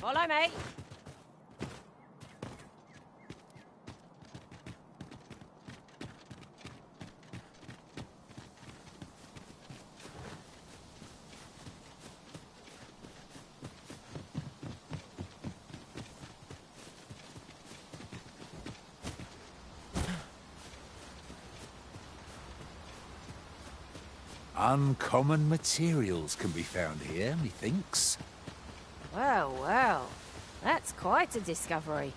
Follow me. Uncommon materials can be found here, methinks. Well, well. That's quite a discovery.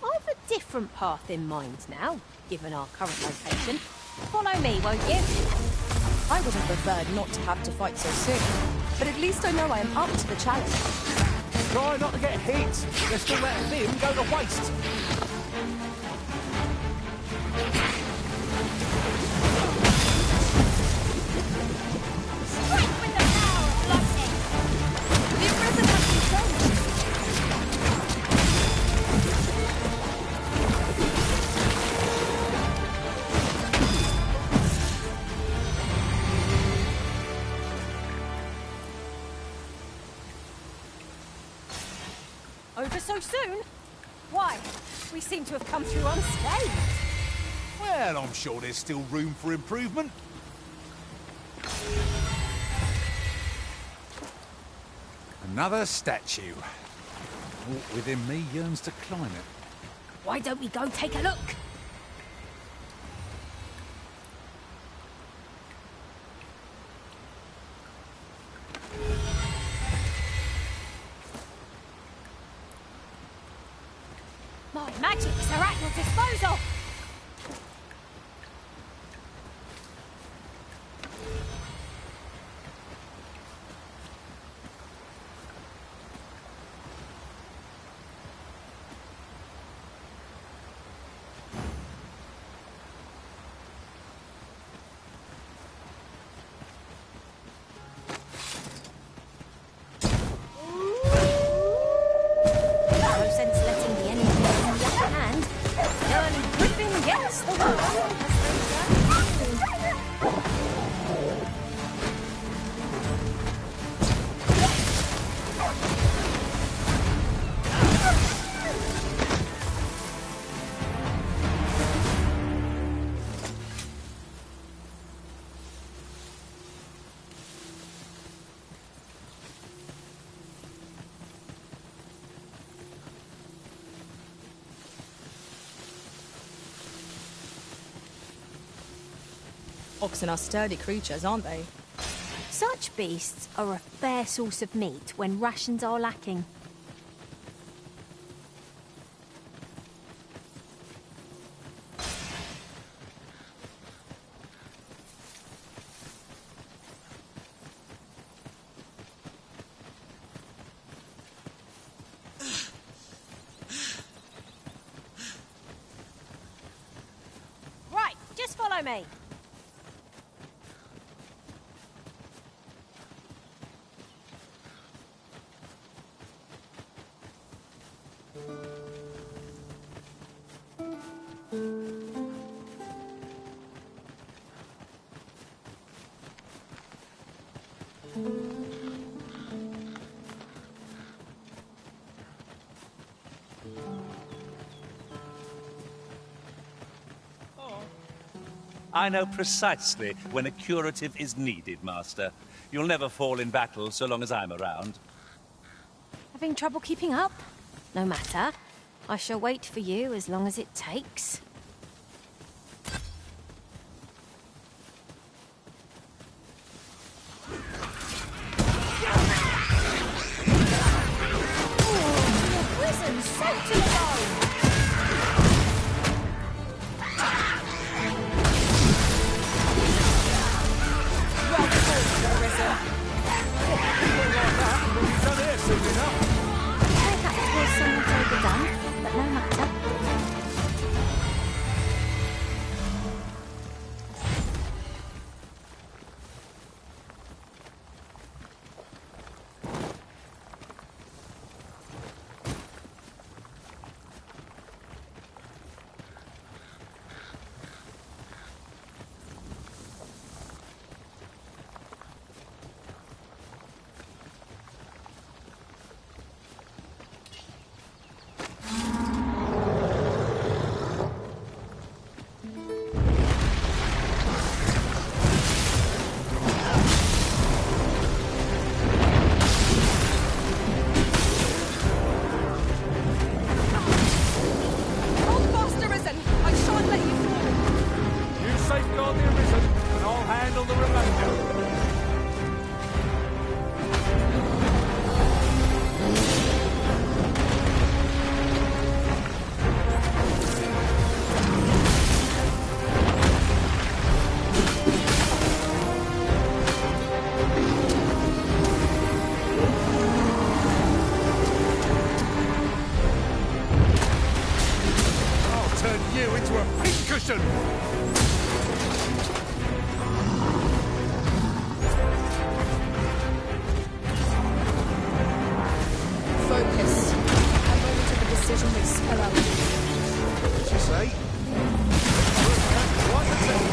I've a different path in mind now, given our current location. Follow me, won't you? I would have preferred not to have to fight so soon, but at least I know I am up to the challenge. Try not to get hit. They're still letting him go to waste. Over so soon? Why? We seem to have come through unscathed. Well, I'm sure there's still room for improvement. Another statue. Aught within me yearns to climb it. Why don't we go take a look? My magics are at your disposal! No sense letting the enemy have the upper hand. Early Griffin gets the world. Oxen are sturdy creatures, aren't they? Such beasts are a fair source of meat when rations are lacking. Right, just follow me. I know precisely when a curative is needed, Master. You'll never fall in battle so long as I'm around. Having trouble keeping up? No matter. I shall wait for you as long as it takes. Prison soaked in bone! Perhaps was somewhat overdone, but no matter. position! Focus. A moment of a decision may spell out. What'd you say? What the hell?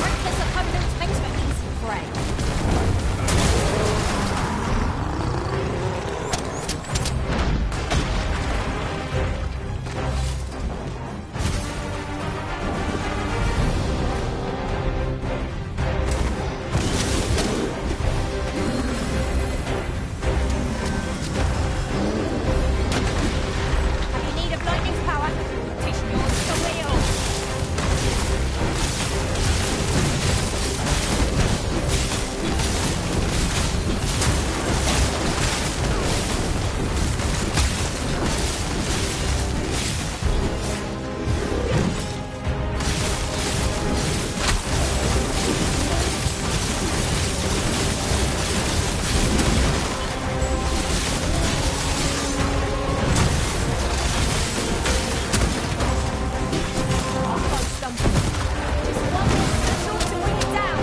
Reckless opponent makes for easy prey. Have you need of lightning's power? Tis yours to wield. Just one more shot to bring it down.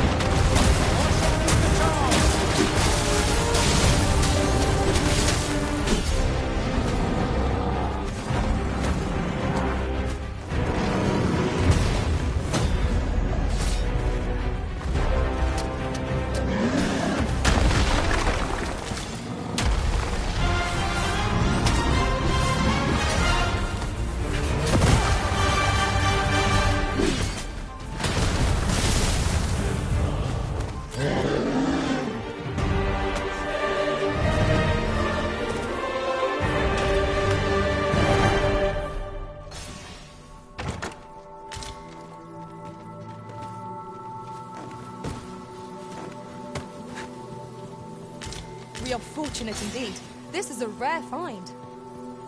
We are fortunate indeed. This is a rare find.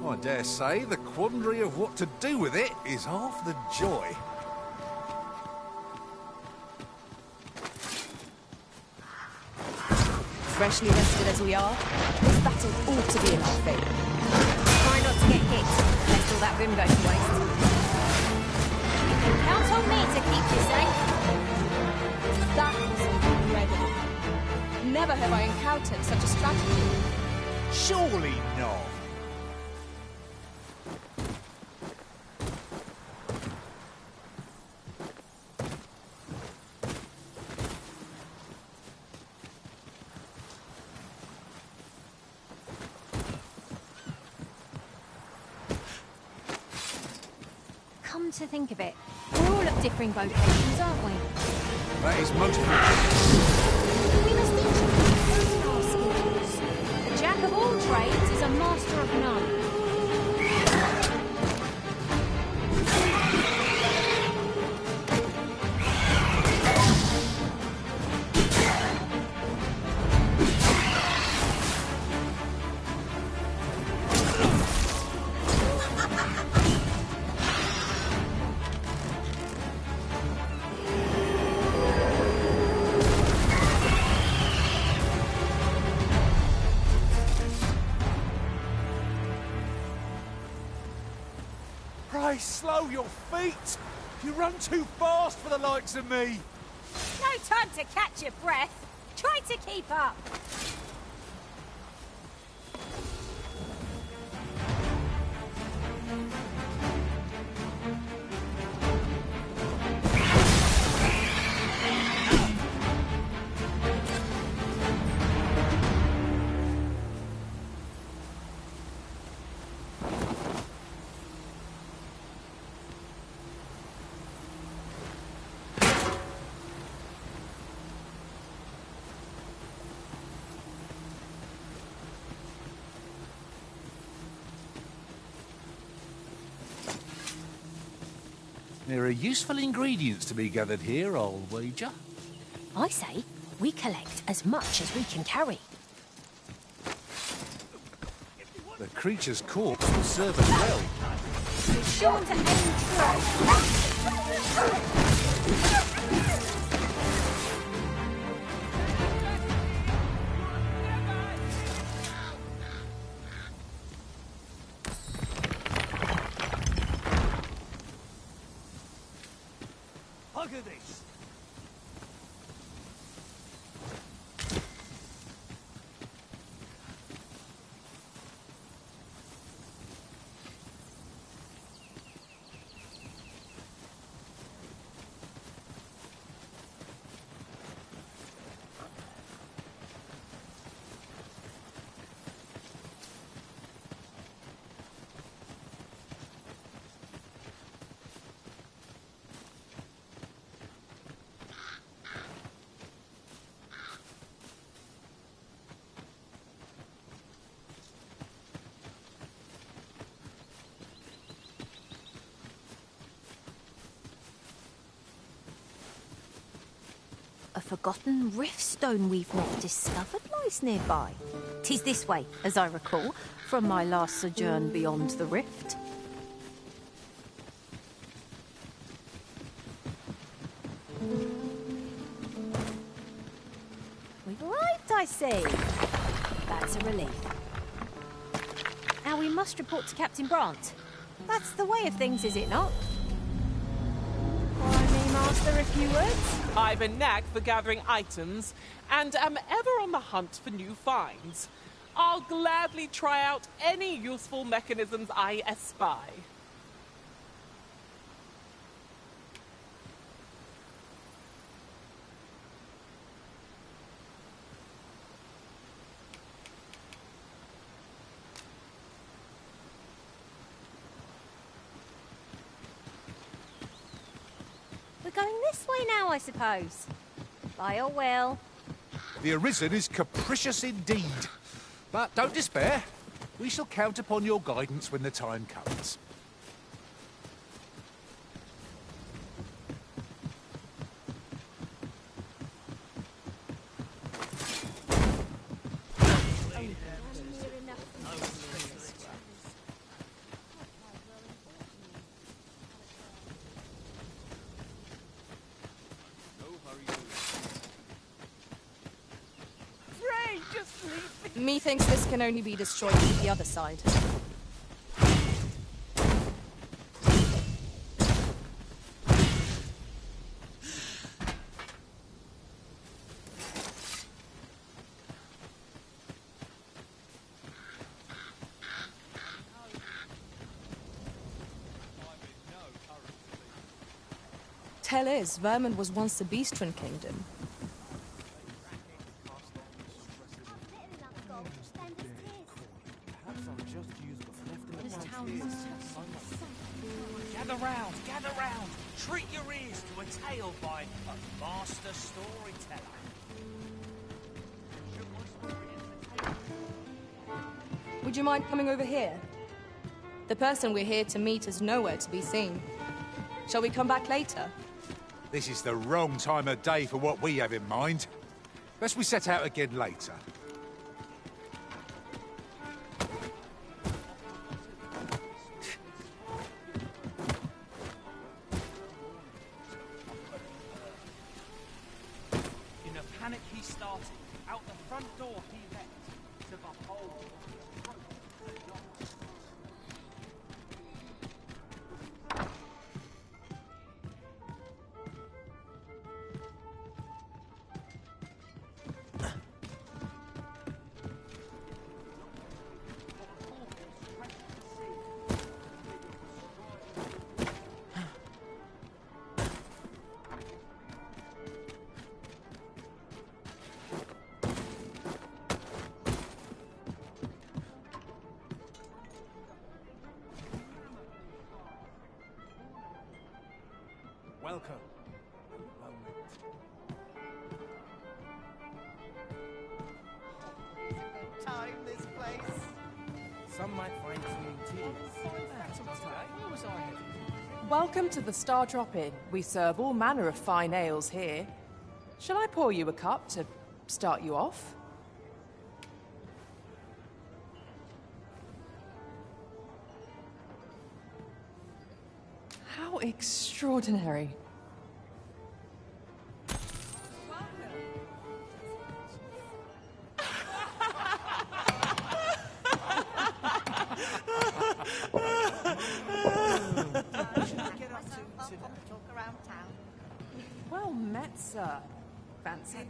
I dare say the quandary of what to do with it is half the joy. Freshly rested as we are, this battle ought to be in our favour. Try not to get hit, lest all that room go to waste. You can count on me to keep you safe. That was incredible. Never have I encountered such a strategy. Surely not. Come to think of it, we're all at differing vocations, aren't we? That is most important. We must each improve our skills. A jack of all trades is a master of none. Pray slow your feet! You run too fast for the likes of me! No time to catch your breath. Try to keep up. There are useful ingredients to be gathered here, I'll wager. I say we collect as much as we can carry. The creature's corpse will serve us well. Be sure to aim true. Look at this. A forgotten riftstone we've not discovered lies nearby. 'Tis this way, as I recall, from my last sojourn beyond the rift. We've arrived, I see. That's a relief. Now we must report to Captain Brandt. That's the way of things, is it not? Why me, Master, a few words? I've a knack for gathering items, and am ever on the hunt for new finds. I'll gladly try out any useful mechanisms I espy. We're going this way now, I suppose. By all will. The Arisen is capricious indeed. But don't despair. We shall count upon your guidance when the time comes. Methinks this can only be destroyed from the other side. Tell is, Vermin was once a beastren kingdom. Gather round. Treat your ears to a tale by a master storyteller. Would you mind coming over here? The person we're here to meet is nowhere to be seen. Shall we come back later? This is the wrong time of day for what we have in mind. Best we set out again later. In a panic he started, out the front door he leapt, to behold the approach of the Dogma. Welcome. Time, this place. Some might find it tedious. Where was I headed? Welcome to the Star Drop Inn. We serve all manner of fine ales here. Shall I pour you a cup to start you off? How extraordinary. Talk around town.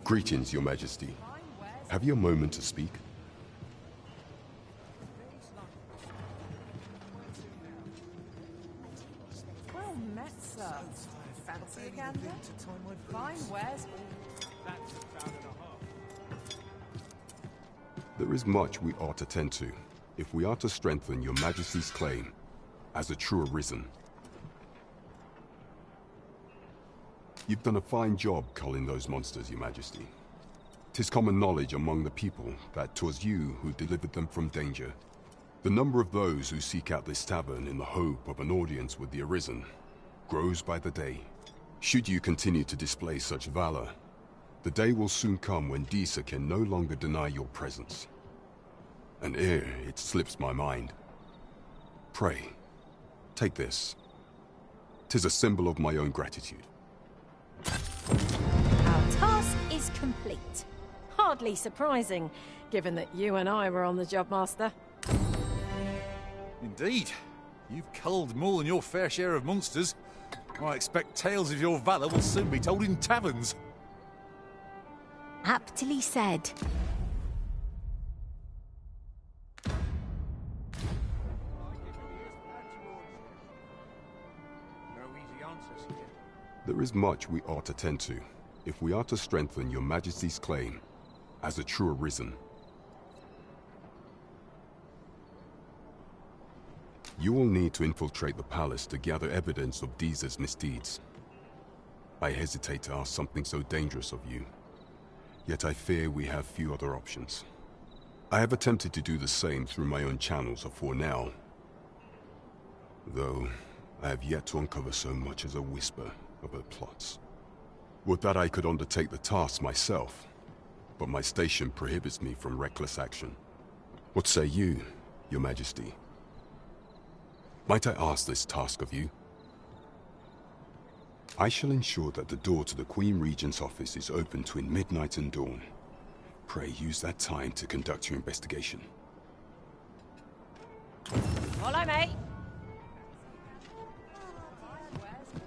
Greetings, Your Majesty. Have you a moment to speak? Well met, sir. Fancy a gander? Fine wares That's about and a half. There is much we ought to tend to, if we are to strengthen Your Majesty's claim as a true Arisen. You've done a fine job culling those monsters, Your Majesty. 'Tis common knowledge among the people that 'twas you who delivered them from danger. The number of those who seek out this tavern in the hope of an audience with the Arisen grows by the day. Should you continue to display such valor, the day will soon come when Disa can no longer deny your presence. And ere it slips my mind, pray, take this. 'Tis a symbol of my own gratitude. Our task is complete. Hardly surprising, given that you and I were on the job, Master. Indeed. You've culled more than your fair share of monsters. I expect tales of your valour will soon be told in taverns. Aptly said. No easy answers here. There is much we ought to tend to, if we are to strengthen Your Majesty's claim as a true Arisen. You will need to infiltrate the palace to gather evidence of Disa's misdeeds. I hesitate to ask something so dangerous of you, yet I fear we have few other options. I have attempted to do the same through my own channels afore now, though I have yet to uncover so much as a whisper of her plots. Would that I could undertake the task myself, but my station prohibits me from reckless action. What say you, Your Majesty? Might I ask this task of you? I shall ensure that the door to the Queen Regent's office is open between midnight and dawn. Pray use that time to conduct your investigation. Follow me.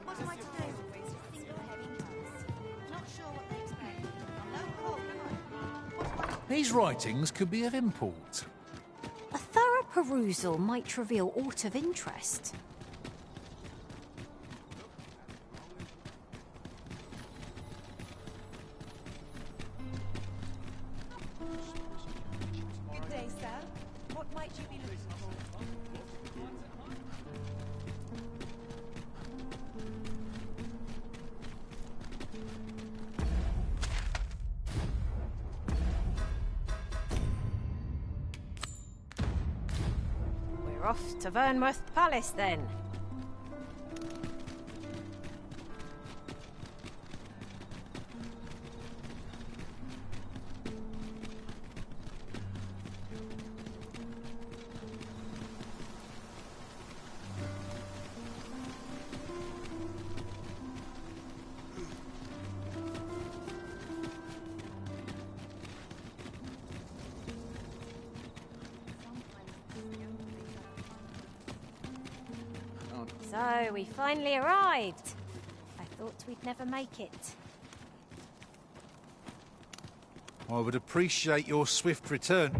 What am I to do? Not sure what they expect. No call, am I? These writings could be of import. A thorough perusal might reveal aught of interest. Good day, sir. What might you be looking for? We're off to Vernworth Palace then. So, we finally arrived. I thought we'd never make it. I would appreciate your swift return.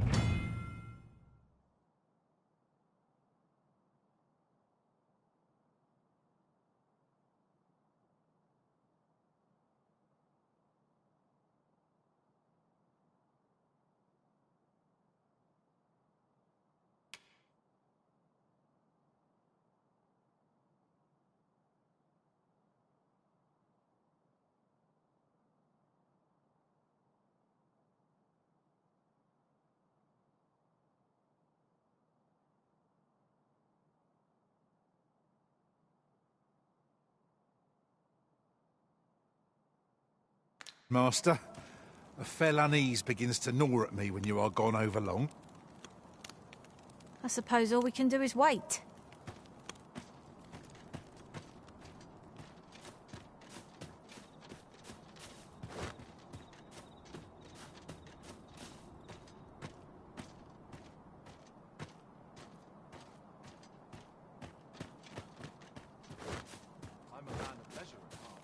Master, a fell unease begins to gnaw at me when you are gone over long. I suppose all we can do is wait. I'm a man of leisure at heart.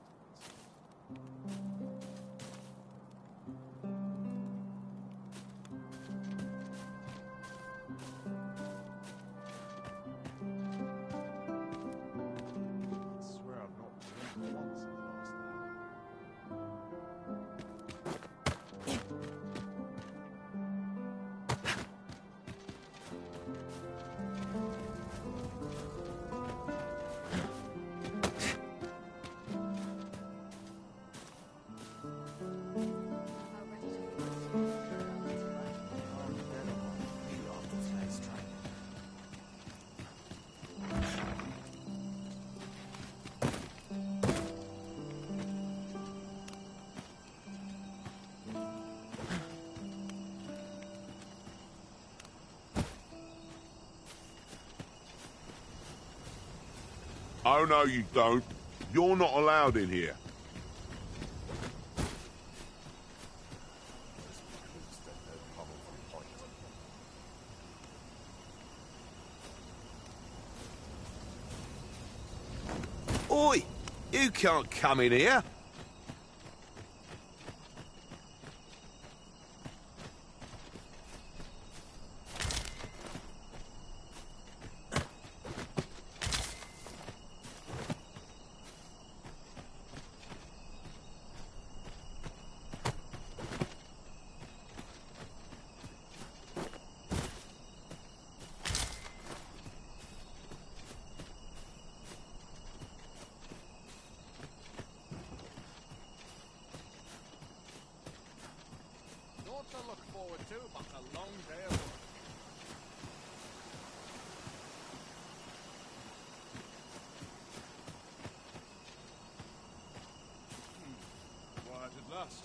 Oh, no, you don't. You're not allowed in here. Oi! You can't come in here. Not to look forward to, but a long day of work. Quiet at last.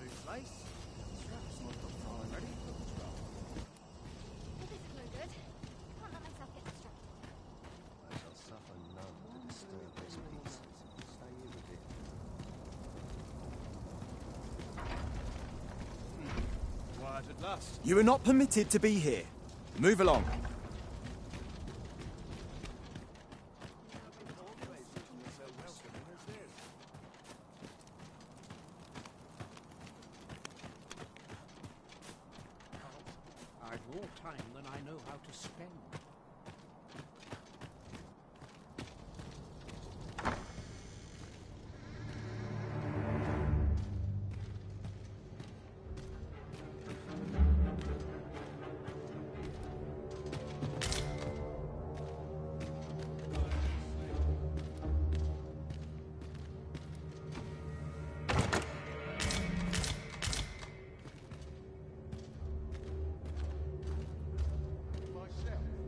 Big slice. Straps not up far already. Looks well. Well, this is no good. Can't let myself get distracted. I shall suffer none to disturb this peace. Stay here with it. Quiet at last. You are not permitted to be here. Move along. I've more time than I know how to spend. Myself.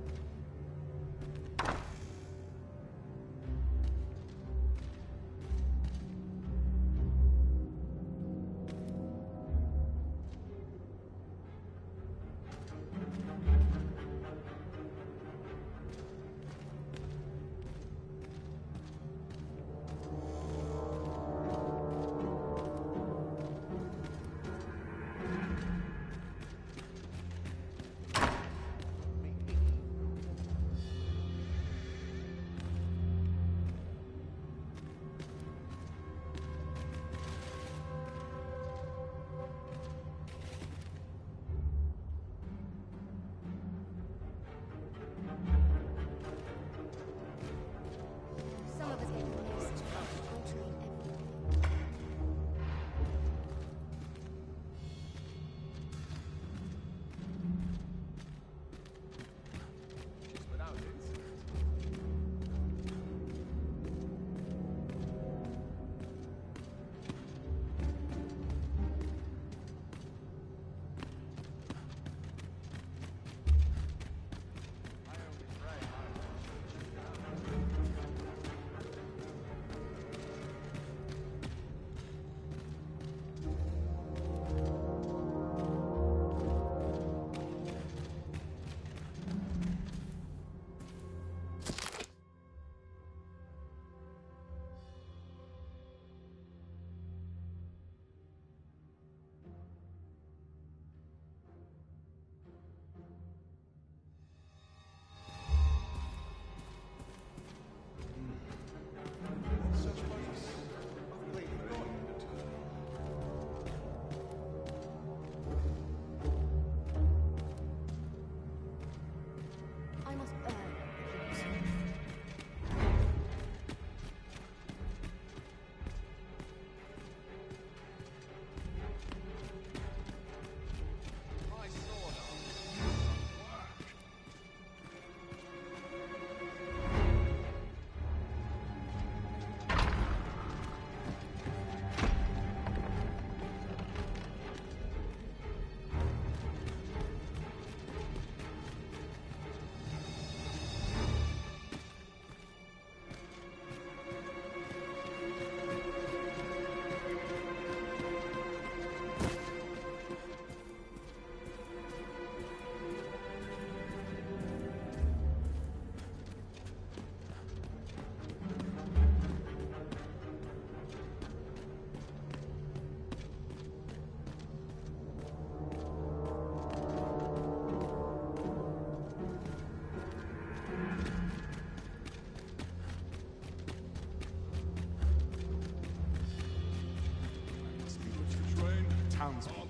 townspeople.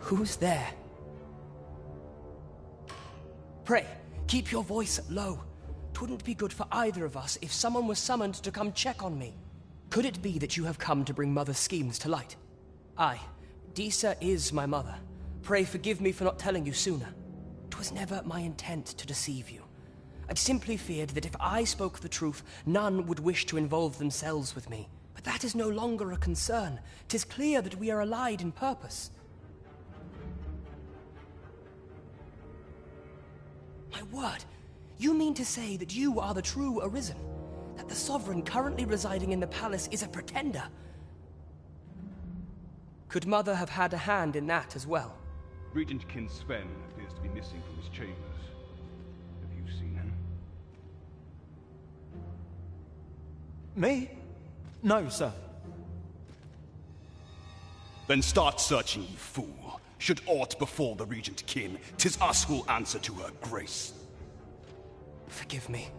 Who's there? Pray, keep your voice low. 'Twouldn't be good for either of us if someone was summoned to come check on me. Could it be that you have come to bring Mother's schemes to light? Aye, Disa is my mother. Pray forgive me for not telling you sooner. 'Twas never my intent to deceive you. I'd simply feared that if I spoke the truth, none would wish to involve themselves with me. But that is no longer a concern. 'Tis clear that we are allied in purpose. My word, you mean to say that you are the true Arisen? That the Sovereign currently residing in the palace is a pretender? Could Mother have had a hand in that as well? Regent Kin Sven appears to be missing from his chambers. Have you seen him? Me? No, sir. Then start searching, you fool. Should aught befall the Regent Kin, 'tis us who'll answer to her grace. Forgive me.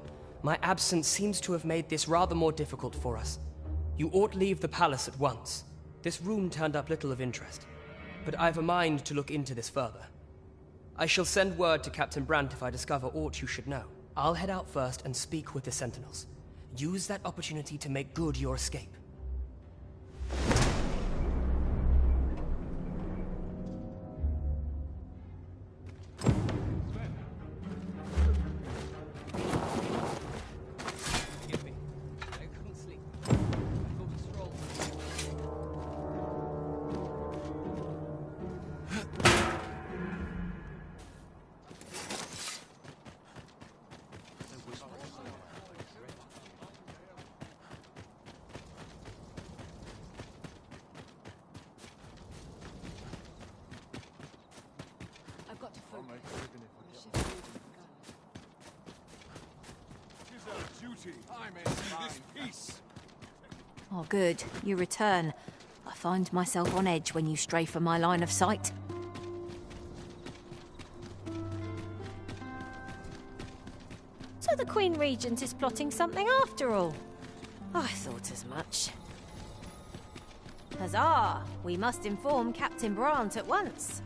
My absence seems to have made this rather more difficult for us. You ought leave the palace at once. This room turned up little of interest, but I've a mind to look into this further. I shall send word to Captain Brandt if I discover aught you should know. I'll head out first and speak with the Sentinels. Use that opportunity to make good your escape. Oh, good. You return. I find myself on edge when you stray from my line of sight. So the Queen Regent is plotting something after all. I thought as much. Huzzah! We must inform Captain Brandt at once.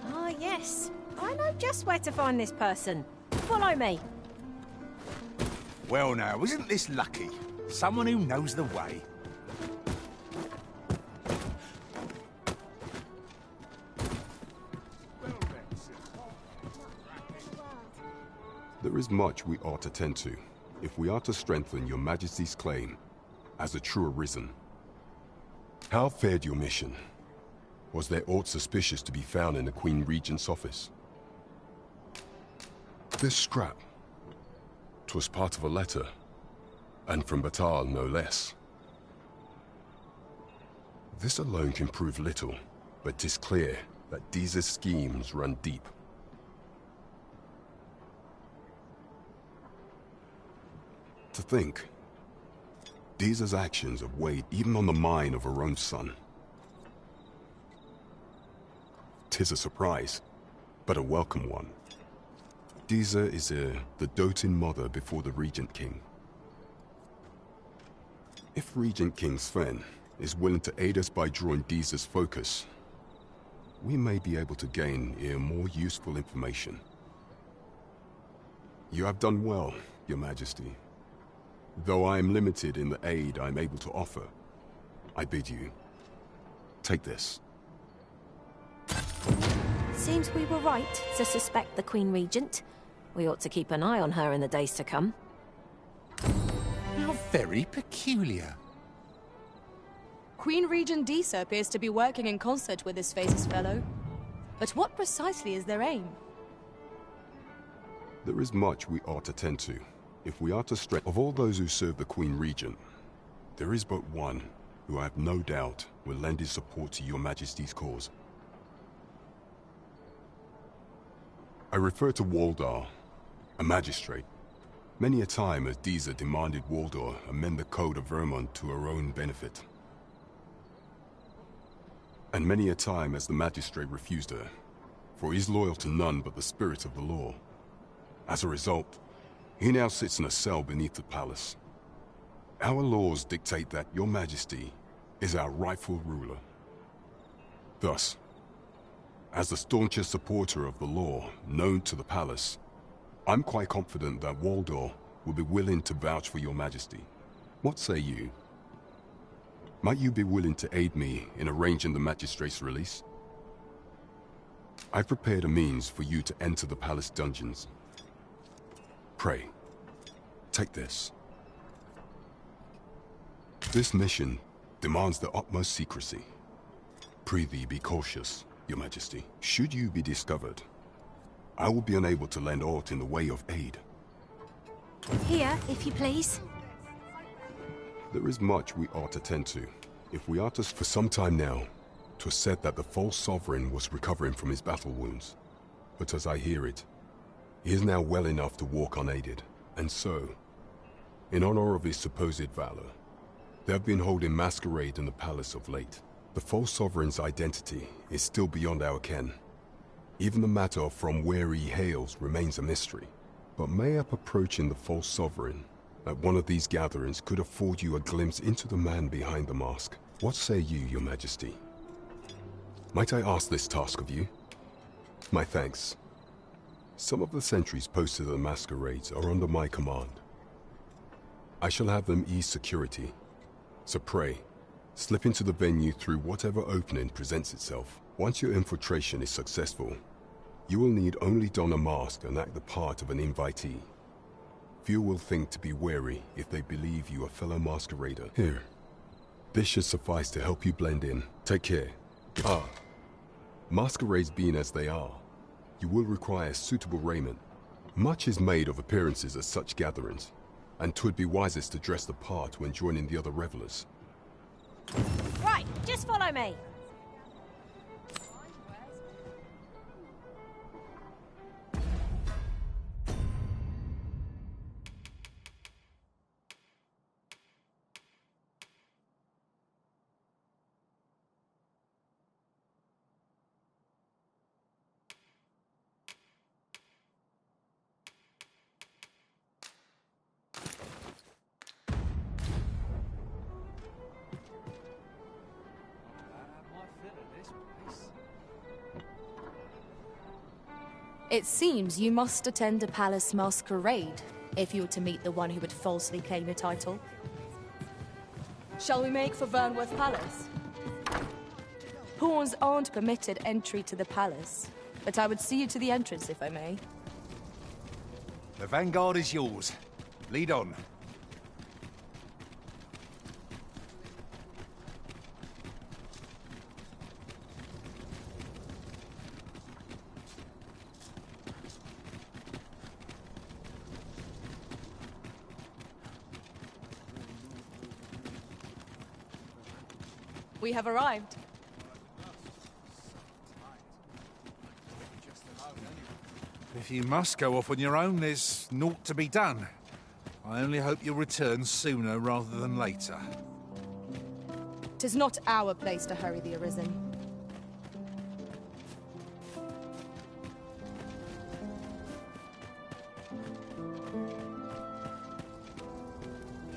Ah, yes. I know just where to find this person. Follow me. Well now, isn't this lucky? Someone who knows the way. There is much we ought to tend to, if we are to strengthen your Majesty's claim as a true Arisen. How fared your mission? Was there aught suspicious to be found in the Queen Regent's office? This scrap. 'Twas part of a letter, and from Batal no less. This alone can prove little, but 'tis clear that Disa's schemes run deep. To think, Disa's actions have weighed even on the mind of her own son. 'Tis a surprise, but a welcome one. Disa is the doting mother before the Regent King. If Regent King Sven is willing to aid us by drawing Disa's focus, we may be able to gain more useful information. You have done well, Your Majesty. Though I am limited in the aid I'm able to offer, I bid you, take this. Seems we were right to suspect the Queen Regent. We ought to keep an eye on her in the days to come. How very peculiar. Queen Regent Disa appears to be working in concert with this faceless fellow. But what precisely is their aim? There is much we ought to tend to, if we are to strengthen. Of all those who serve the Queen Regent, there is but one who I have no doubt will lend his support to Your Majesty's cause. I refer to Waldar, a magistrate. Many a time has Disa demanded Waldar amend the Code of Vermont to her own benefit. And many a time has the magistrate refused her, for he is loyal to none but the spirit of the law. As a result, he now sits in a cell beneath the palace. Our laws dictate that your majesty is our rightful ruler. Thus, as the staunchest supporter of the law known to the palace, I'm quite confident that Waldor will be willing to vouch for your majesty. What say you? Might you be willing to aid me in arranging the magistrate's release? I've prepared a means for you to enter the palace dungeons. Pray, take this. This mission demands the utmost secrecy. Prithee be cautious, your majesty. Should you be discovered, I will be unable to lend aught in the way of aid. Here, if you please. There is much we ought to tend to. If we are to, for some time now, 'twas said that the false sovereign was recovering from his battle wounds. But as I hear it, he is now well enough to walk unaided. And so, in honor of his supposed valor, they have been holding masquerade in the palace of late. The false sovereign's identity is still beyond our ken. Even the matter of from where he hails remains a mystery. But mayhap approaching the false sovereign at one of these gatherings could afford you a glimpse into the man behind the mask. What say you, your majesty? Might I ask this task of you? My thanks. Some of the sentries posted at the masquerades are under my command. I shall have them ease security. So pray, slip into the venue through whatever opening presents itself. Once your infiltration is successful, you will need only don a mask and act the part of an invitee. Few will think to be wary if they believe you a fellow masquerader. Here, this should suffice to help you blend in. Take care. Masquerades being as they are, you will require suitable raiment. Much is made of appearances at such gatherings, and 'twould be wisest to dress the part when joining the other revelers. Right, just follow me. It seems you must attend a palace masquerade if you were to meet the one who would falsely claim your title. Shall we make for Vernworth Palace? Pawns aren't permitted entry to the palace, but I would see you to the entrance if I may. The vanguard is yours. Lead on. We have arrived. If you must go off on your own, there's naught to be done. I only hope you'll return sooner rather than later. 'Tis not our place to hurry the Arisen.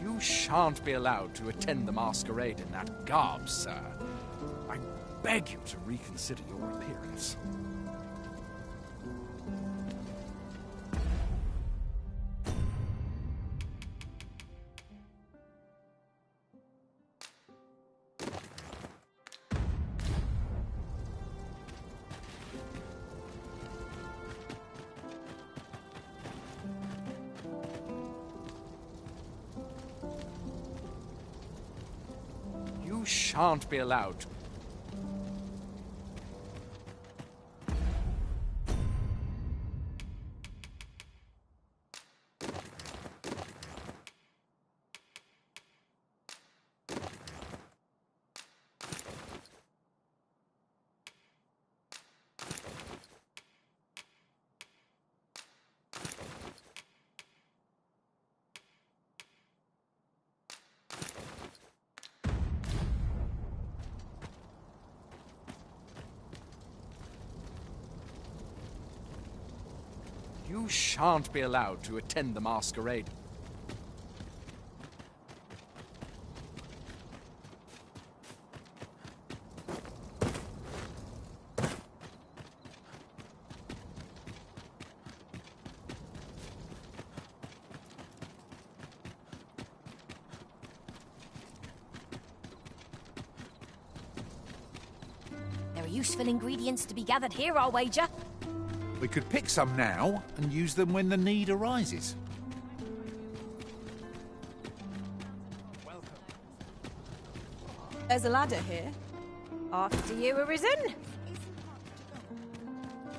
You shan't be allowed to attend the masquerade in that garb, sir. I beg you to reconsider your appearance. You shan't be allowed to. You shan't be allowed to attend the masquerade. There are useful ingredients to be gathered here, I'll wager. We could pick some now and use them when the need arises. There's a ladder here. After you, Arisen.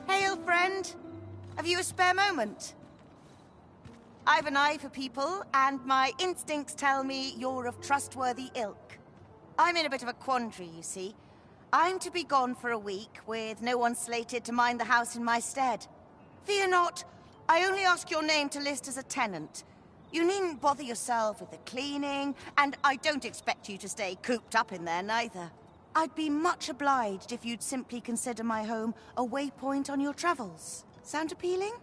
Hail, friend. Have you a spare moment? I've an eye for people, and my instincts tell me you're of trustworthy ilk. I'm in a bit of a quandary, you see. I'm to be gone for a week, with no one slated to mind the house in my stead. Fear not, I only ask your name to list as a tenant. You needn't bother yourself with the cleaning, and I don't expect you to stay cooped up in there, neither. I'd be much obliged if you'd simply consider my home a waypoint on your travels. Sound appealing?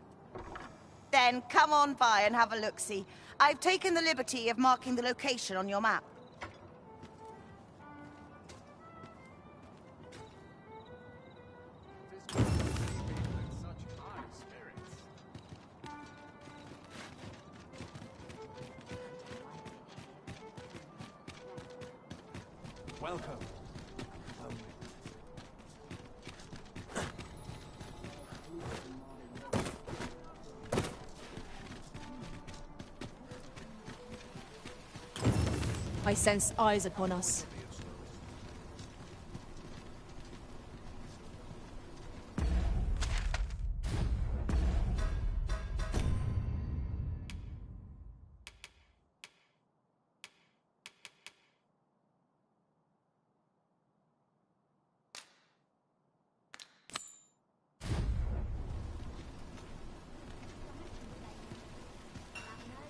Then come on by and have a look-see. I've taken the liberty of marking the location on your map. Welcome. I sense eyes upon us.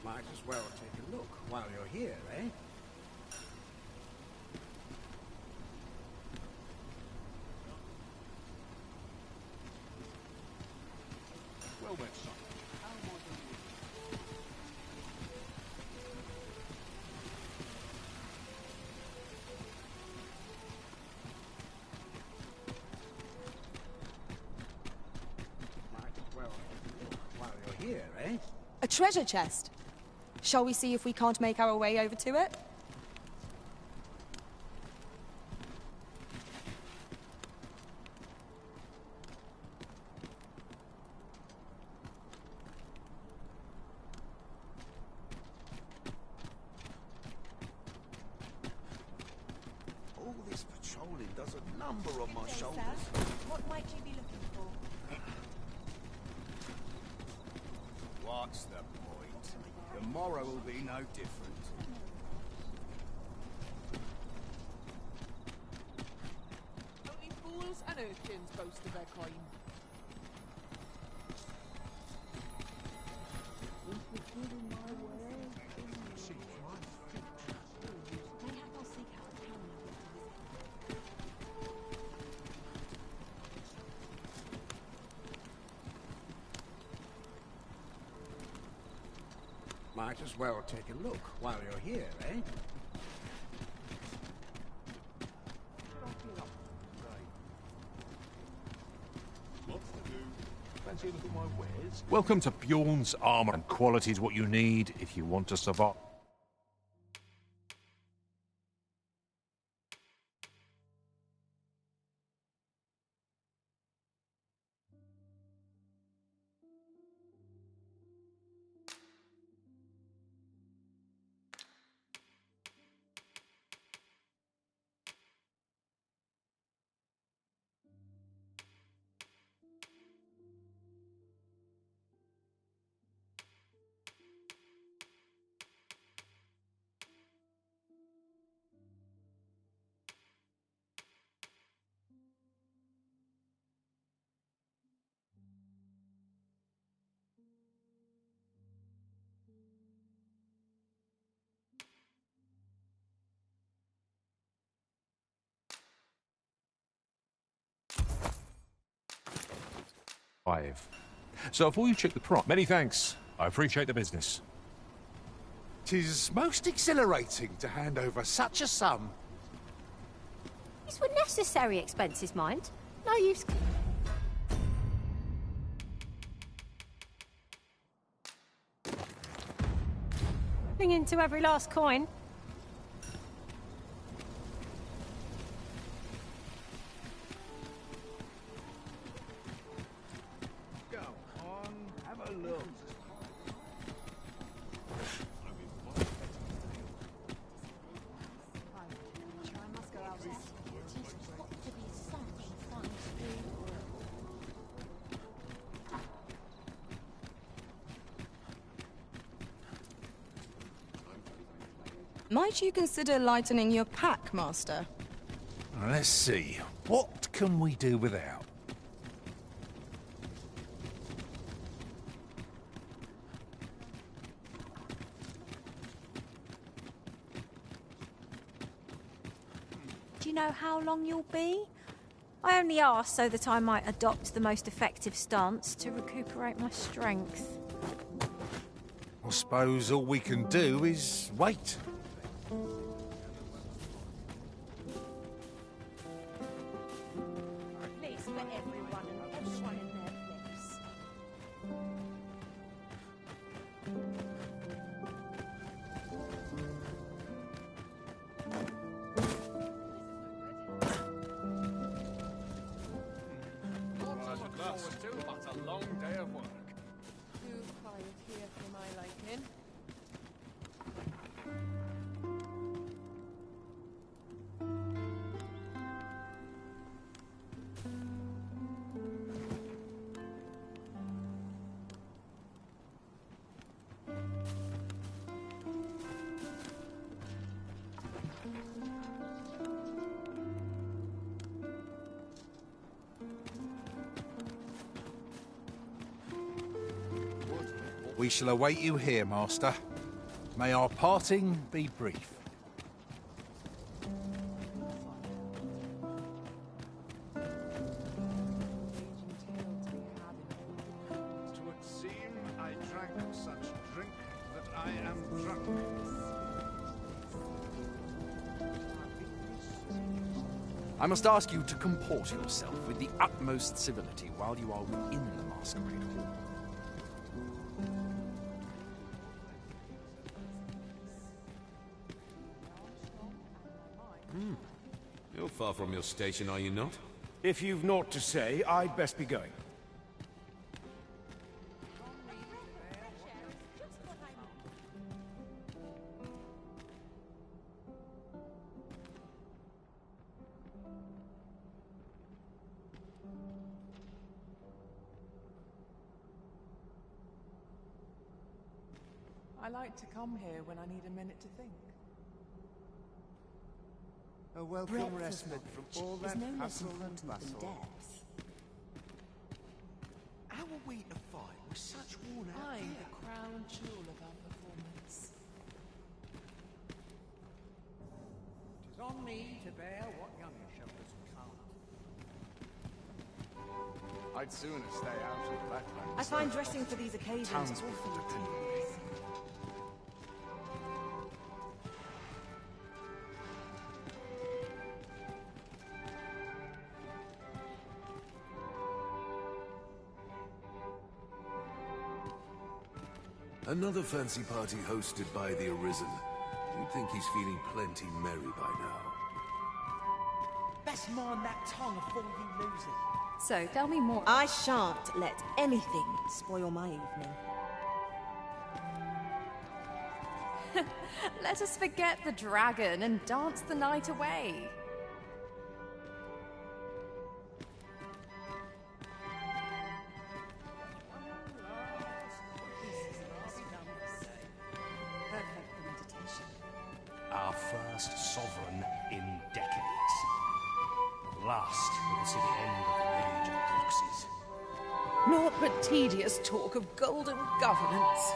Might as well take a look while you're here, eh? Well then, son. Might as well take a look while you're here, eh? A treasure chest. Shall we see if we can't make our way over to it? All this patrolling does a number on my shoulders. What might you be looking for? What's the point? Tomorrow will be no different. Only fools and urchins boast of their coin. Might as well take a look while you're here, eh? Fancy a look at my wares? Welcome to Bjorn's armor, and quality is what you need if you want to survive. So before you check the price... Many thanks. I appreciate the business. 'Tis most exhilarating to hand over such a sum. These were necessary expenses, mind. No use... into every last coin. Go on, have a look. Might you consider lightening your pack, Master? Let's see. What can we do without? Do you know how long you'll be? I only asked so that I might adopt the most effective stance to recuperate my strength. I suppose all we can do is wait. At least for everyone and everyone in their place. But a long day of work. Too quiet here for my liking. We shall await you here, Master. May our parting be brief. Twould seem I drank such drink that I am drunk. I must ask you to comport yourself with the utmost civility while you are within the masquerade hall. You're far from your station, are you not? If you've naught to say, I'd best be going. I like to come here when I need a minute to think. A welcome respite from all that hustle and bustle. Depth. How are we to fight with such worn out I'm gear? the crown jewel of our performance. It's on me to bear what younger shoulders can't. I'd sooner stay out of that land. I find dressing for these occasions Townspeople awfully depend on tedious. Another fancy party hosted by the Arisen. You'd think he's feeling plenty merry by now. Best mind that tongue before you lose it. So, tell me more. I shan't let anything spoil my evening. Let us forget the dragon and dance the night away. Perfect for meditation. Our first sovereign in decades. Last, we will see the end of the lineage of proxies. Naught but tedious talk of golden governance.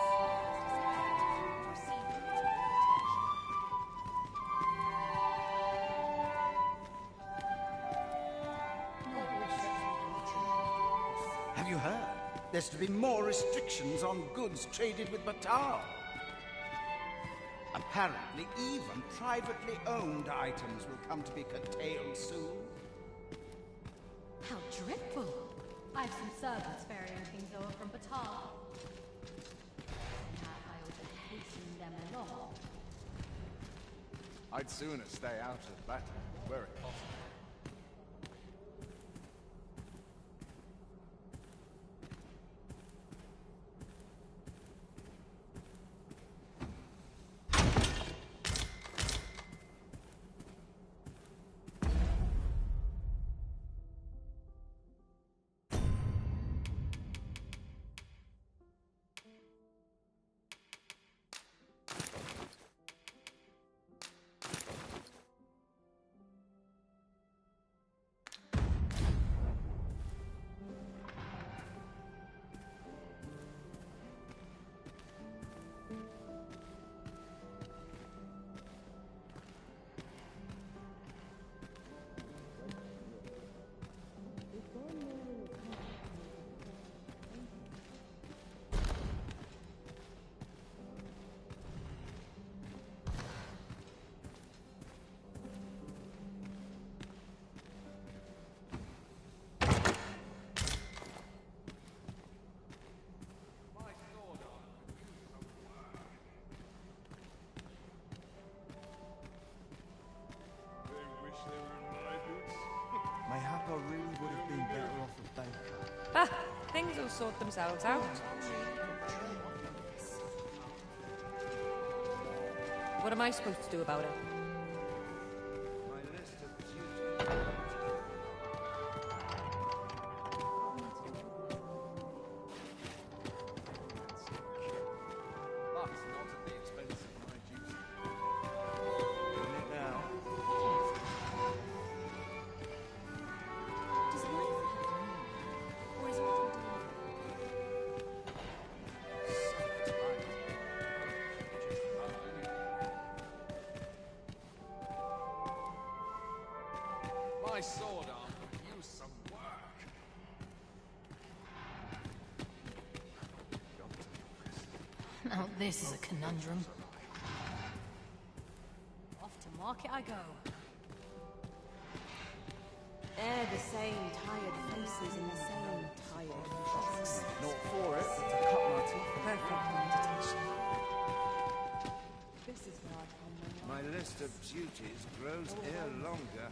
Have you heard? There's to be more restrictions on goods traded with Batal. Apparently, even privately owned items will come to be curtailed soon. How dreadful! I've some servants ferrying things over from Batal. Now I ought to hasten them along. I'd sooner stay out of battle, were it possible. Mayhap I really would have been better off a baker. Ah, things will sort themselves out. What am I supposed to do about it? My sword arm could use some work. Now this is a conundrum. Off to market I go. They're the same tired faces in the same tired frocks. Not for it, but to cut my teeth. Perfect meditation. This is where I come when My list of duties grows e'er longer.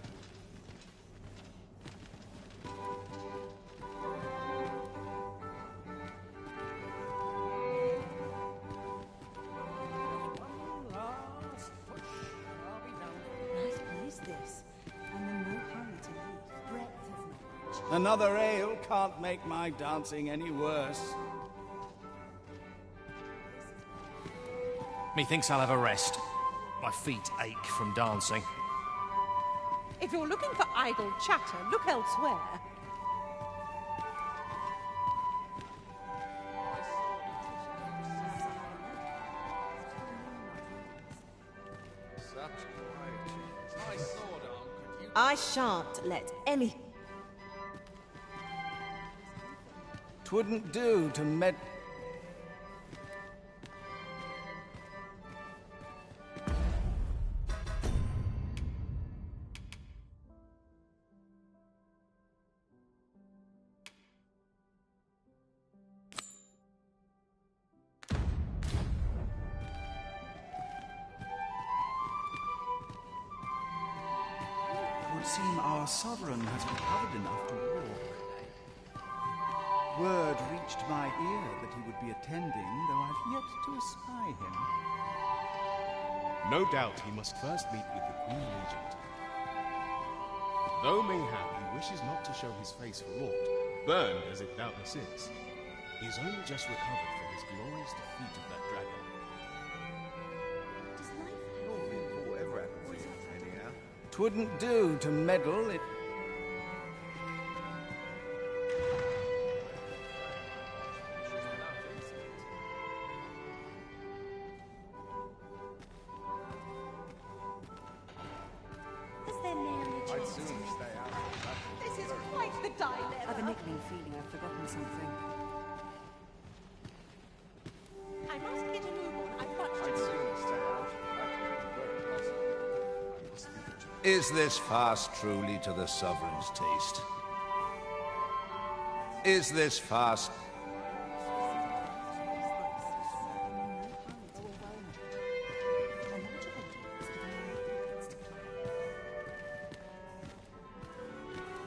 Nice place this. And in no hurry to leave. Breadth of knowledge. Another ale can't make my dancing any worse. Methinks I'll have a rest. My feet ache from dancing. If you're looking for idle chatter, look elsewhere. Such quiet. My sword arm could use... I shan't let any... 'Twouldn't do to med... Would seem our sovereign has recovered enough to walk. Word reached my ear that he would be attending, though I've yet to espy him. No doubt he must first meet with the Queen Regent. Though mayhap he wishes not to show his face for aught, burned as it doubtless is, he has only just recovered from his glorious defeat of that dragon. Whatever happens here, anyhow. 'Twouldn't do to meddle, it... Is there nary a I'd chance sooner to... stay out of battle. This is quite the dilemma. I've a niggling feeling I've forgotten something. Is this fast truly to the Sovereign's taste? Is this fast...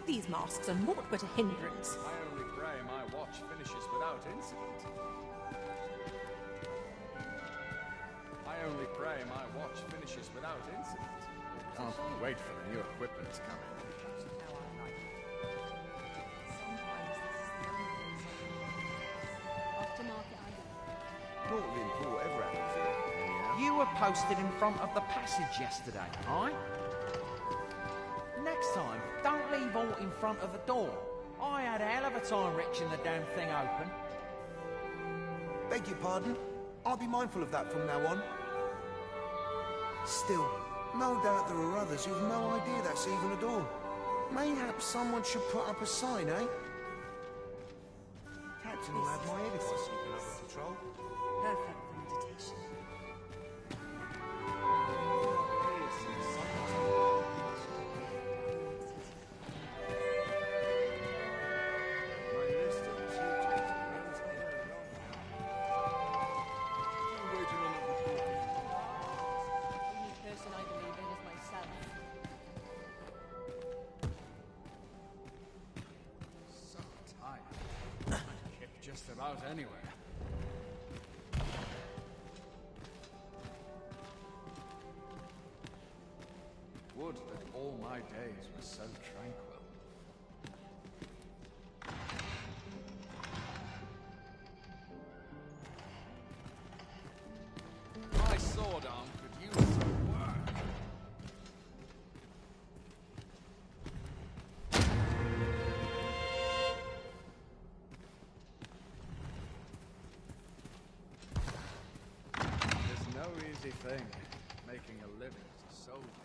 These masks are naught but a hindrance. I only pray my watch finishes without incident. I only pray my watch finishes without incident. Can't wait for the new equipment coming. Naught of import ever happens here, anyhow. You were posted in front of the passage yesterday, aye? Next time, don't leave aught in front of the door. I had a hell of a time wrenching the damn thing open. Beg your pardon? I'll be mindful of that from now on. Still, no doubt there are others who've no idea that's even a door. Mayhaps someone should put up a sign, eh? Captain will have my head if I sleep over patrol. Perfect for meditation. Just about anywhere. Would that all my days were so tranquil. My sword arm could use some work. Thing, making a living as a soldier.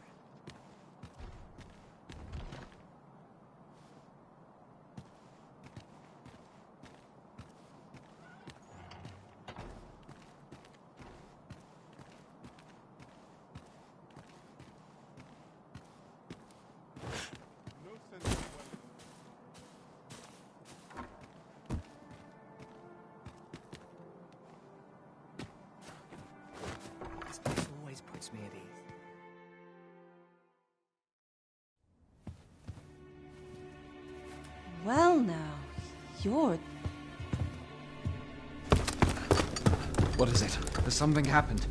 Puts me at ease. Well now, you're... What is it? Has something happened?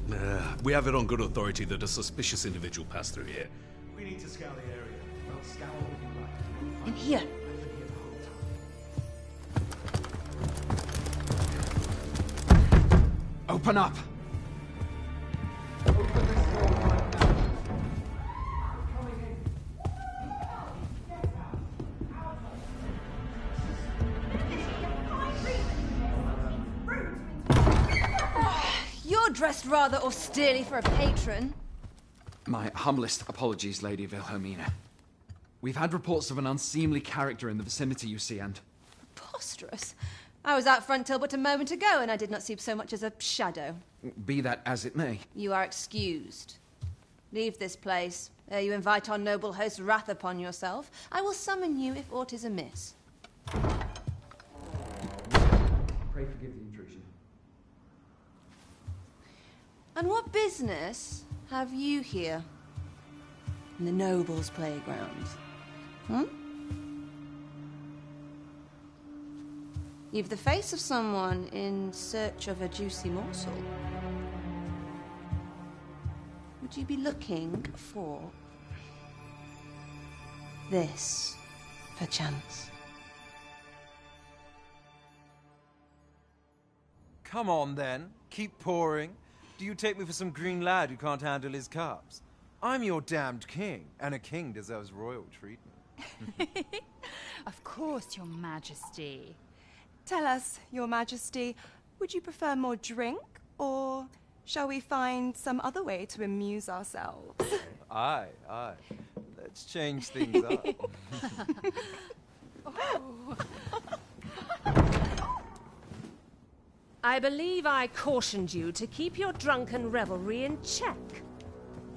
We have it on good authority that a suspicious individual passed through here. We need to scour the area. Well, scour what you like. In here. Open up! You're dressed rather austerely for a patron. My humblest apologies, Lady Wilhelmina. We've had reports of an unseemly character in the vicinity, you see, and... Preposterous. I was out front till but a moment ago, and I did not see so much as a shadow. Be that as it may. You are excused. Leave this place, ere you invite our noble host's wrath upon yourself. I will summon you if aught is amiss. Pray forgive the intrusion. And what business have you here? In the nobles' playgrounds? Hmm? You've the face of someone in search of a juicy morsel. Would you be looking for this, perchance? Come on, then. Keep pouring. Do you take me for some green lad who can't handle his cups? I'm your damned king, and a king deserves royal treatment. Of course, Your Majesty. Tell us, Your Majesty, would you prefer more drink, or shall we find some other way to amuse ourselves? Aye. Let's change things up. I believe I cautioned you to keep your drunken revelry in check.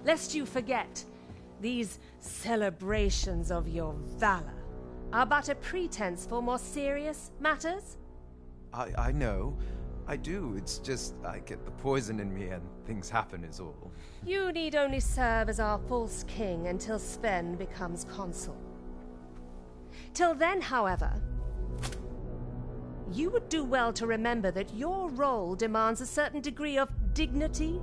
Lest you forget, these Celebrations of your valor are but a pretense for more serious matters? I know. I do. It's just I get the poison in me and things happen is all. You need only serve as our false king until Sven becomes consul. Till then, however, you would do well to remember that your role demands a certain degree of dignity.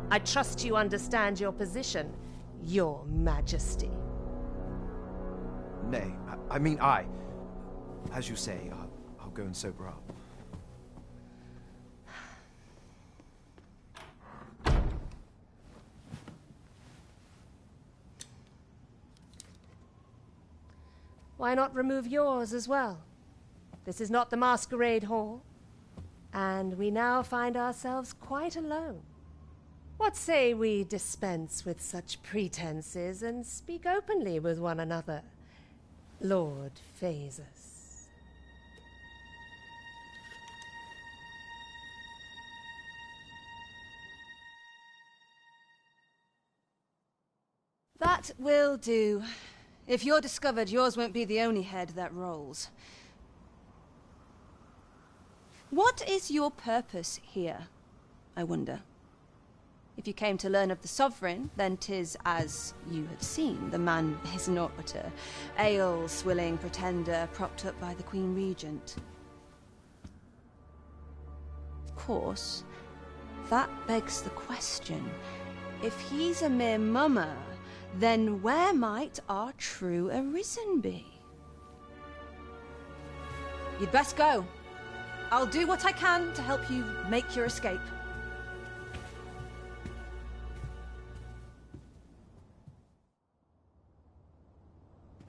I trust you understand your position, Your Majesty. Nay, as you say, I'll go and sober up. Why not remove yours as well? This is not the masquerade hall, and we now find ourselves quite alone. What say we dispense with such pretenses and speak openly with one another, Lord Phaesus? That will do. If you're discovered, yours won't be the only head that rolls. What is your purpose here, I wonder? If you came to learn of the Sovereign, then 'tis as you have seen. The man is naught but a ale-swilling pretender propped up by the Queen Regent. Of course, that begs the question. If he's a mere mummer, then where might our true Arisen be? You'd best go. I'll do what I can to help you make your escape.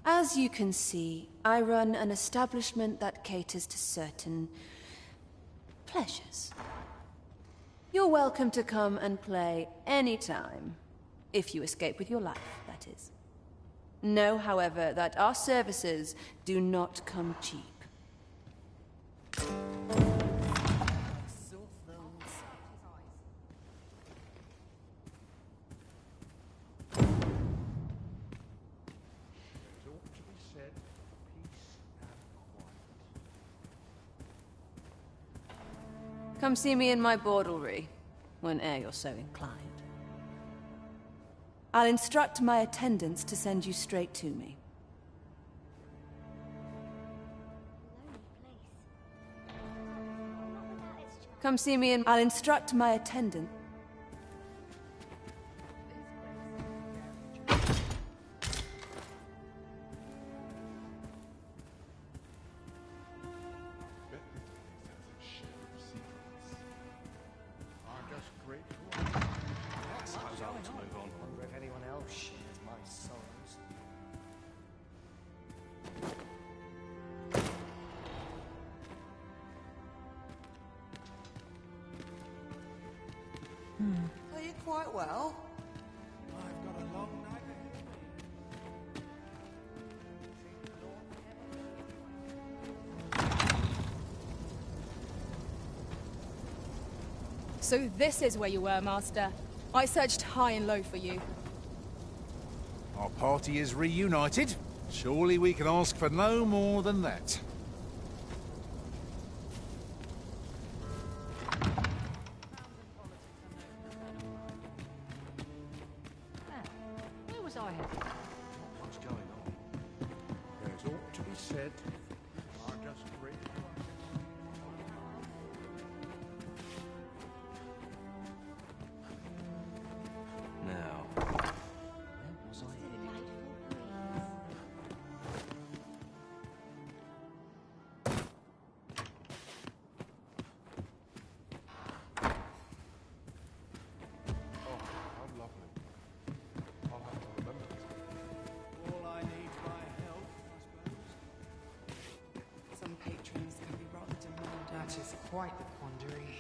As you can see, I run an establishment that caters to certain pleasures. You're welcome to come and play anytime. If you escape with your life, that is. Know, however, that our services do not come cheap. Come see me in my bordlery, whene'er you're so inclined. I'll instruct my attendants to send you straight to me. Come see me and I'll instruct my attendant. Are you quite well? I've got a long night ahead. So this is where you were, Master. I searched high and low for you. Our party is reunited. Surely we can ask for no more than that. Where was I headed? What's going on? There's aught to be said. Are just great. Now, where was I headed? Oh, how lovely. I'll have to remember this. All I need my help, I suppose. Some patrons can be rather demanding. That is quite the quandary.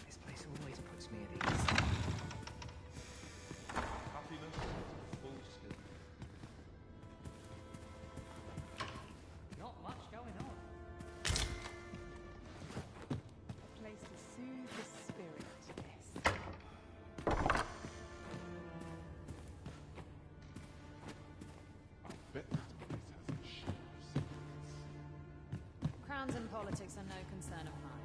This place always puts me at ease. politics are no concern of mine.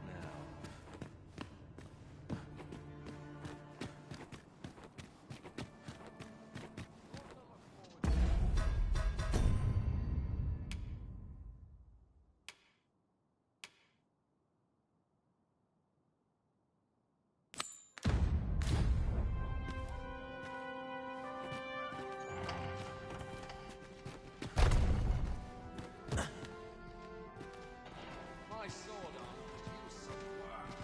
My sword arm could use some work.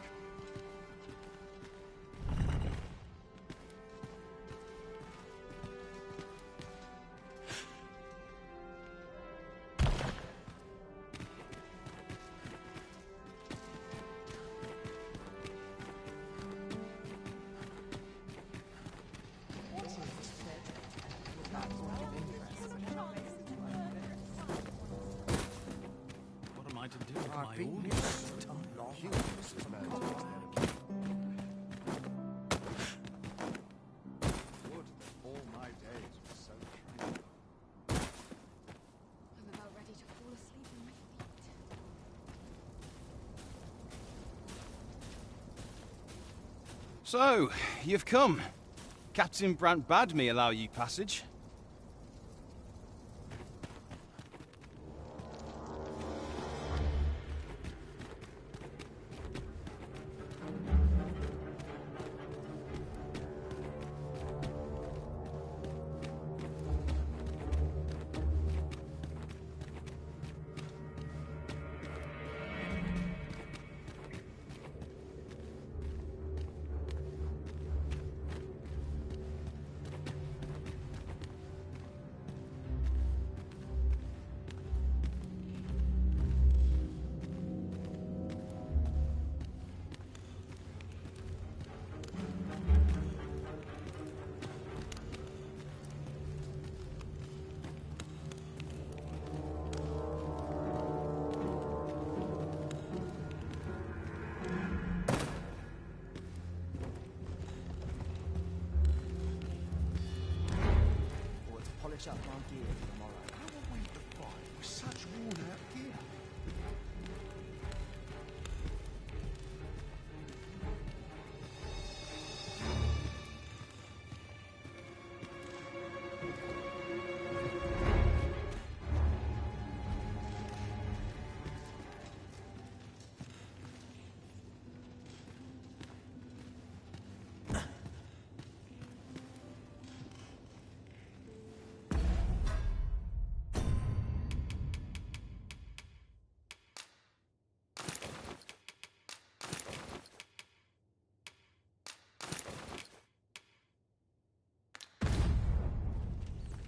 What am I to do with my I've been own here so long. Humans is mad. Would that all my days were so tranquil. I'm about ready to fall asleep in my feet. So, you've come. Captain Brant bade me allow you passage. Or to polish up my gear for tomorrow. How are we to fight with such worn-out gear?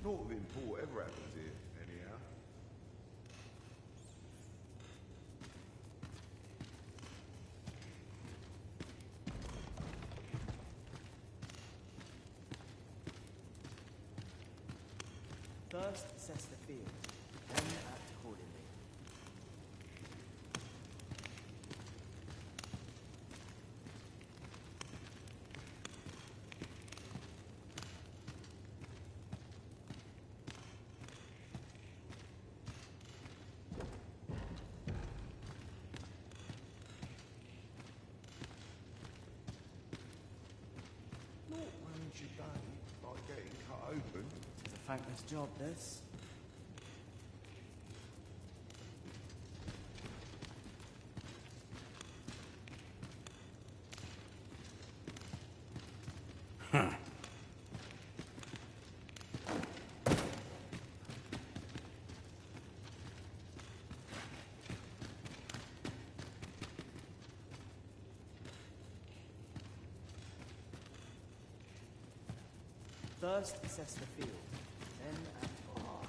Naught of import ever happens here, anyhow. First, assess the field, then act accordingly. Naught ruins your day, like getting cut open. It's a thankless job, this. First, assess the field, then act accordingly.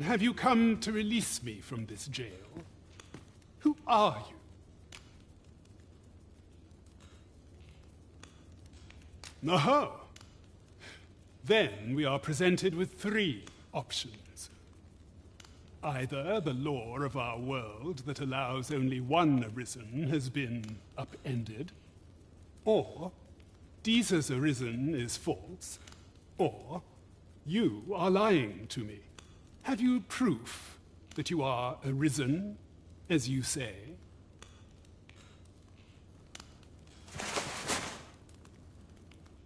have you come to release me from this jail? Who are you? Aha! Then we are presented with three options. Either the law of our world that allows only one arisen has been upended, or Jesus arisen is false, or you are lying to me. Have you proof that you are arisen, as you say?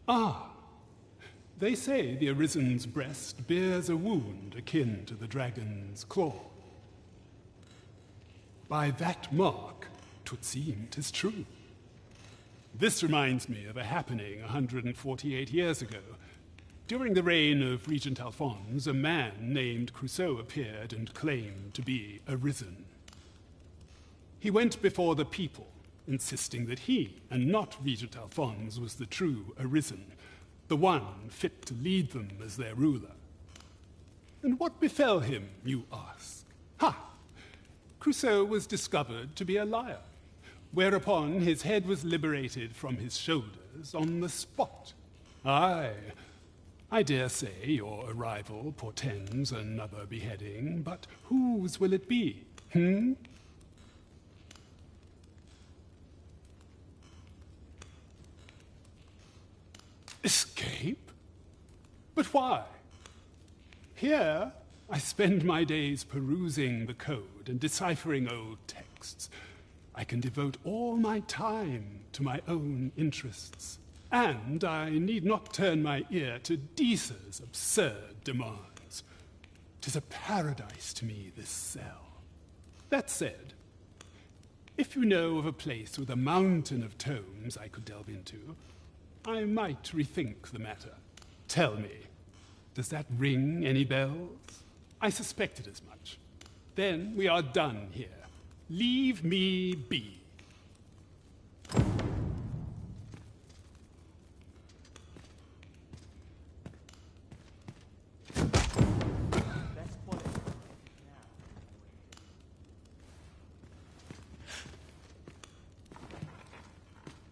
Ah, they say the Arisen's breast bears a wound akin to the dragon's claw. By that mark, 'twould seem 'tis true. This reminds me of a happening 148 years ago. During the reign of Regent Alphonse, a man named Crusoe appeared and claimed to be arisen. He went before the people, insisting that he, and not Regent Alphonse, was the true arisen, the one fit to lead them as their ruler. And what befell him, you ask? Ha! Crusoe was discovered to be a liar, whereupon his head was liberated from his shoulders on the spot. Aye, I dare say your arrival portends another beheading, but whose will it be, Escape? But why? Here, I spend my days perusing the code and deciphering old texts. I can devote all my time to my own interests, and I need not turn my ear to Disa's absurd demands. 'Tis a paradise to me, this cell. That said, if you know of a place with a mountain of tomes I could delve into, I might rethink the matter. Tell me, does that ring any bells? I suspected as much. Then we are done here. Leave me be.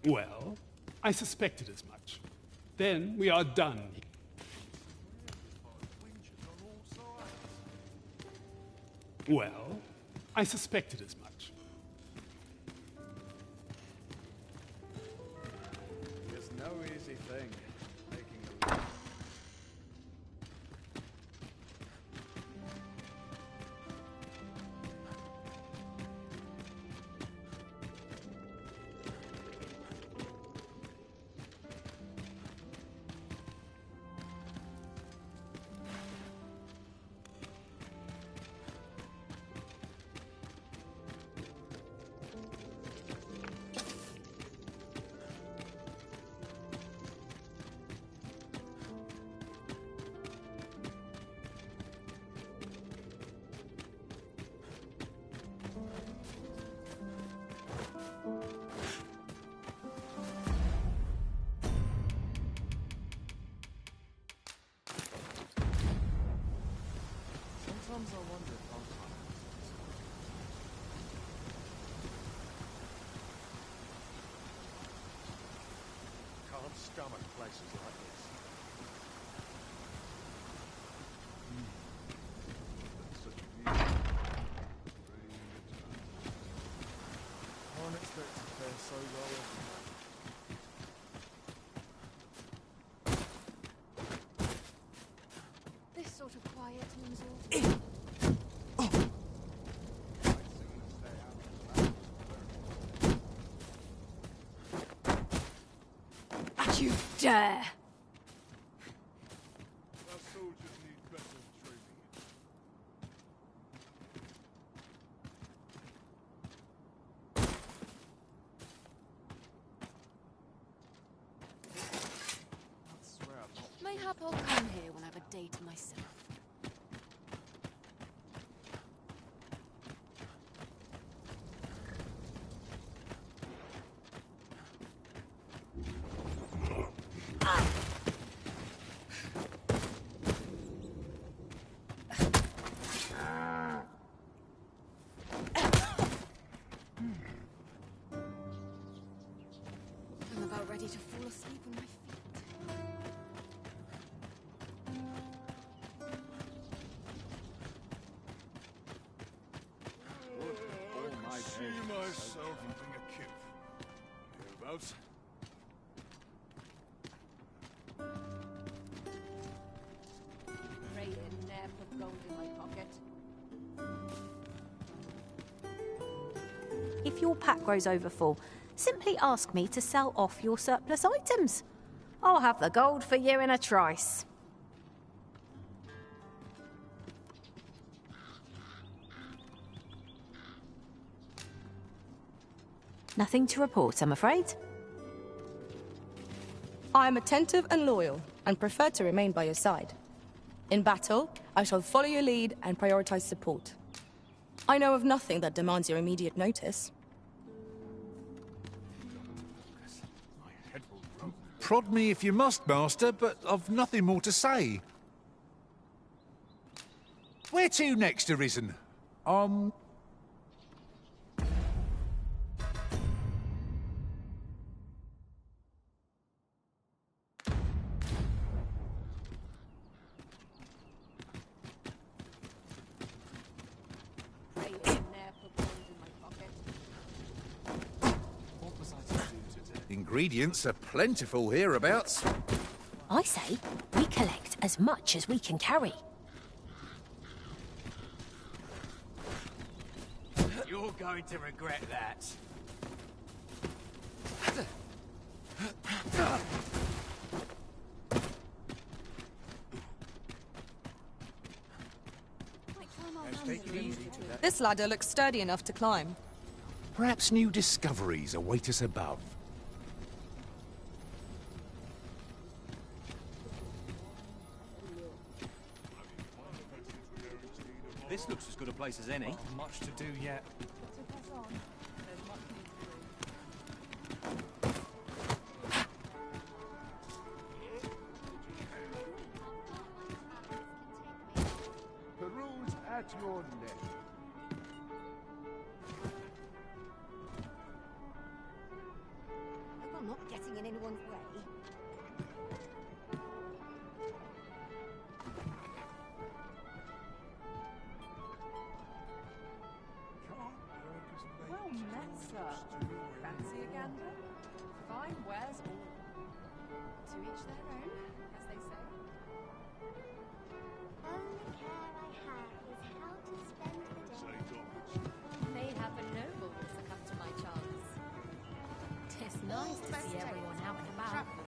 Well, I suspected as much. Then we are done. Well, I suspected as much. It's no easy thing, making the leap. Sometimes I wonder if I'm can't stomach places like this. Such a view. I don't expect to fare so well everywhere. This sort of quiet means all. You dare! Our soldiers need better training. Mayhap I'll come here when I have a day to myself. I'm about ready to fall asleep on my feet. I see myself having a kip. Hereabouts. Trade a nap of gold in my pocket. If your pack grows over full, simply ask me to sell off your surplus items. I'll have the gold for you in a trice. Nothing to report, I'm afraid. I am attentive and loyal, and prefer to remain by your side. In battle, I shall follow your lead and prioritize support. I know of nothing that demands your immediate notice. Prod me if you must, Master, but I've nothing more to say. Where to next, Arisen? Ingredients are plentiful hereabouts. I say we collect as much as we can carry. You're going to regret that. This ladder looks sturdy enough to climb. Perhaps new discoveries await us above. This looks as good a place as any. Much to do yet. Peruse at your neck. Hope I'm not getting in anyone's way. Well met, sir. Fancy a gander? Fine wares all. To each their own, as they say. Only care I have is how to spend the day. May have a noble succumb to my charms. 'Tis nice to see everyone out and about.